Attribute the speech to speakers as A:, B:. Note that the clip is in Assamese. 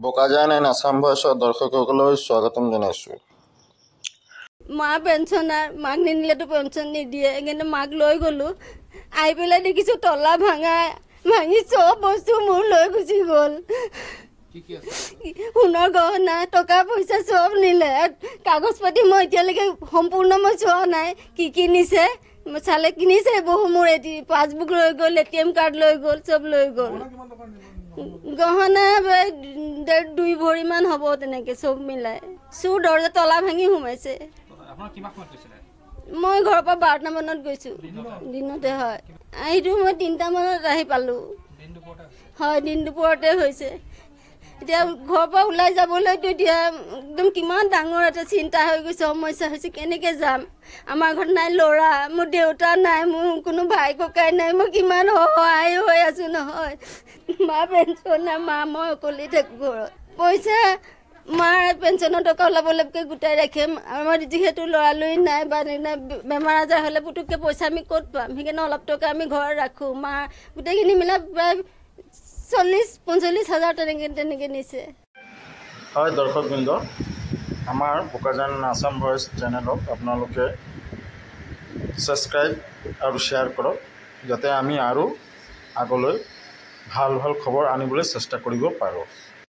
A: বোকাজান এণ্ড আছাম ভইচৰ দৰ্শকসকললৈ স্বাগতম জনাইছোঁ।
B: মা পেঞ্চনাৰ মাক নিনিলেতো পেঞ্চন নিদিয়ে, কিন্তু মাক লৈ গ'লোঁ। আহি পেলাই দেখিছোঁ তলা ভাঙি চব বস্তু মোৰ লৈ গুচি গ'ল। সোণৰ গহনা টকা পইচা চব নিলে। কাগজ পাতি মই এতিয়ালৈকে সম্পূৰ্ণ মই চোৱা নাই কি নিছে। চালে কিনিছে বহু মোৰ পাছবুক লৈ গ'ল, ATM কাৰ্ড লৈ গ'ল, চব লৈ গ'ল। গহনা 2 ভৰিমান হ'ব তেনেকৈ চব মিলাই। চুৰ দৰ্জা তলা ভাঙি সোমাইছে। মই ঘৰৰ পৰা 12টা মানত গৈছোঁ, দিনতে হয়। আহিটো মই 3টা মানত আহি পালোঁ। হয়, দিন দুপৰতে হৈছে। এতিয়া ঘৰৰ পৰা ওলাই যাবলৈতো এতিয়া একদম কিমান ডাঙৰ এটা চিন্তা হৈ গৈছে, সমস্যা হৈছে। কেনেকৈ যাম? আমাৰ ঘৰত নাই ল'ৰা, মোৰ দেউতা নাই, মোৰ কোনো ভাই ককাই নাই। মই কিমান সহায় হৈ আছোঁ নহয়। মা পেঞ্চন নাই, মই অকলে থাকোঁ ঘৰত। পইচা মাৰ পেঞ্চনৰ টকা ওলাবলৈকে গোটাই ৰাখিম। আমাৰ যিহেতু ল'ৰালৰি নাই বা বেমাৰ আজাৰ হ'লে পুতুককৈ পইচা আমি ক'ত পাম? সেইকাৰণে অলপ টকা আমি ঘৰত ৰাখোঁ। মাৰ গোটেইখিনি মিলাই প্ৰায় 40-45 হাজাৰ তেনেকৈ নিছে।
A: হয় দৰ্শকবৃন্দ, আমাৰ বোকাজান আছাম ভইচ চেনেলক আপোনালোকে ছাবস্ক্ৰাইব আৰু শ্বেয়াৰ কৰক, যাতে আমি আৰু আগলৈ ভাল খবৰ আনিবলৈ চেষ্টা কৰিব পাৰোঁ।